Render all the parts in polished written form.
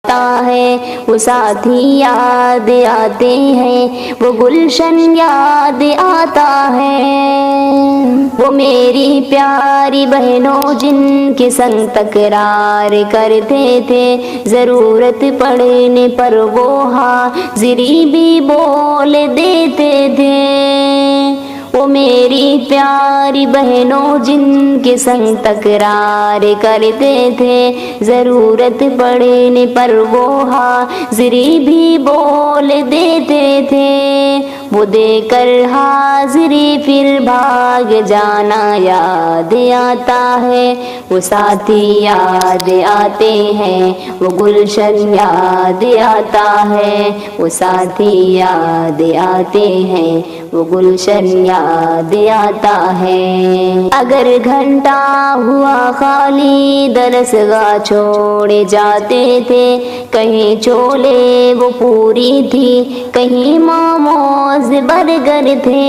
ہے وہ ساتھی یاد آتے ہیں، وہ گلشن یاد آتا ہے، وہ میری پیاری بہنوں جن کے سنگ تکرار کرتے تھے، ضرورت پڑنے پر وہ حاضری بھی بول دیتے تھے، وہ میری پیاری بہنوں جن کے سنگ تکرار کرتے تھے، ضرورت پڑنے پر وہ حاضری بھی بول دیتے تھے، وہ دے کر حاضری پھر بھاگ جانا یاد آتا ہے، وہ ساتھی یاد آتے ہیں، وہ گلشن یاد آتا ہے، وہ ساتھی یاد آتے ہیں، وہ گلشن یاد آتا ہے۔ اگر گھنٹہ ہوا خالی درسگاہ چھوڑے جاتے تھے، کہیں چولے وہ پوری تھی، کہیں موموز برگر تھے،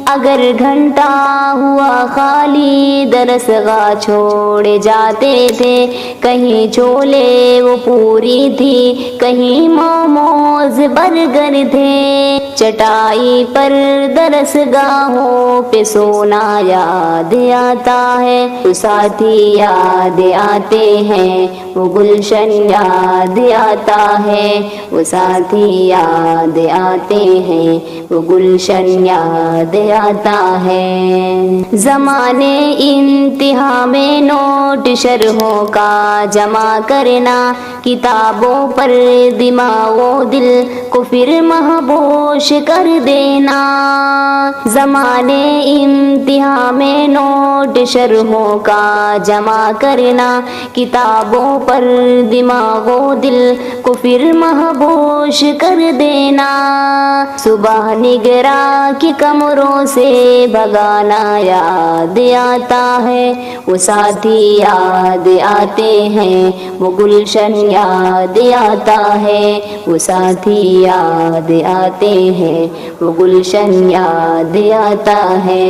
اگر گھنٹہ ہوا خالی درسگاہ چھوڑے جاتے تھے، کہیں چولے وہ پوری تھی، کہیں موموز برگر تھے، چٹائی پر درسگاہوں پہ سونا یاد آتا ہے، وہ ساتھی یاد آتے ہیں، وہ گلشن یاد آتا ہے، وہ ساتھی یاد آتے ہیں، وہ گلشن یاد آتا ہے۔ زمانے انتہا میں نوٹ شرحوں کا جمع کرنا، کتابوں پر دماغ و دل کو پھر مہبوش کر دینا، زمانے انتہا میں نوٹ شرحوں کا جمع کرنا، کتابوں پر دماغ و دل کو پھر مہبوش کر دینا، صبح نگراں کی کمروں سے بھگانا یاد آتا ہے، وہ ساتھی یاد آتے ہیں، وہ گلشن یاد آتا ہے، وہ ساتھی یاد آتے ہیں، وہ گلشن یاد آتا ہے۔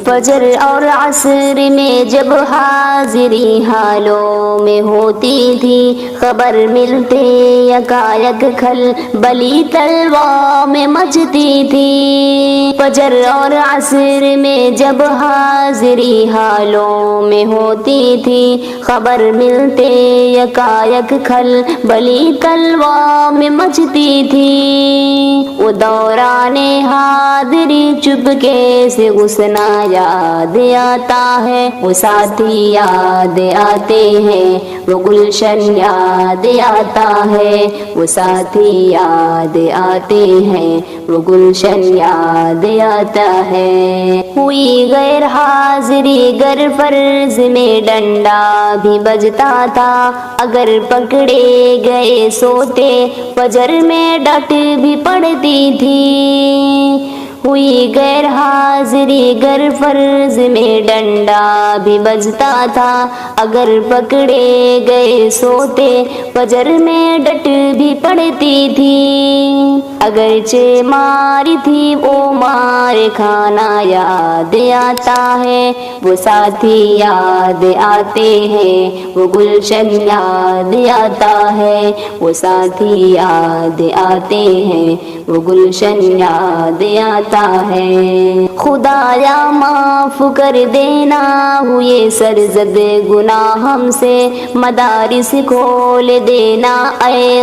فجر اور عصر میں جب حاضری حالوں میں ہوتی تھی، خبر ملتے یکایک کھل بلی تلوار میں مچتی تھی، فجر اور عصر میں جب حاضری حالوں میں ہوتی تھی، خبر ملتے یکایک کھل بلی تلوار میں مچتی تھی، وہ دوران حاضری چپکے سے غصنا یاد آتا ہے، وہ ساتھی یاد آتے ہیں، وہ گلشن یاد آتا ہے، وہ ساتھی یاد آتے ہیں، وہ گلشن یاد آتا ہے۔ ہوئی غیر حاضری گر فرض میں ڈنڈا بھی بجتا تھا، اگر پکڑے گئے سوتے فجر میں ڈٹ بھی پڑتی تھی، ہوئی غیر حاضری گر فرض میں ڈنڈا بھی بجتا تھا، اگر پکڑے گئے سوتے فجر میں ڈٹ بھی پڑتی تھی، اگرچہ ماری تھی وہ مار کھانا یاد آتا ہے، وہ ساتھی یاد آتے ہیں، وہ گلشن یاد آتا ہے، وہ ساتھی یاد آتے ہیں، وہ گلشن یاد آتا ہے۔ خدایا معاف کر دینا ہوئے سرزد گناہ ہم سے، مدارس کھول دینا اے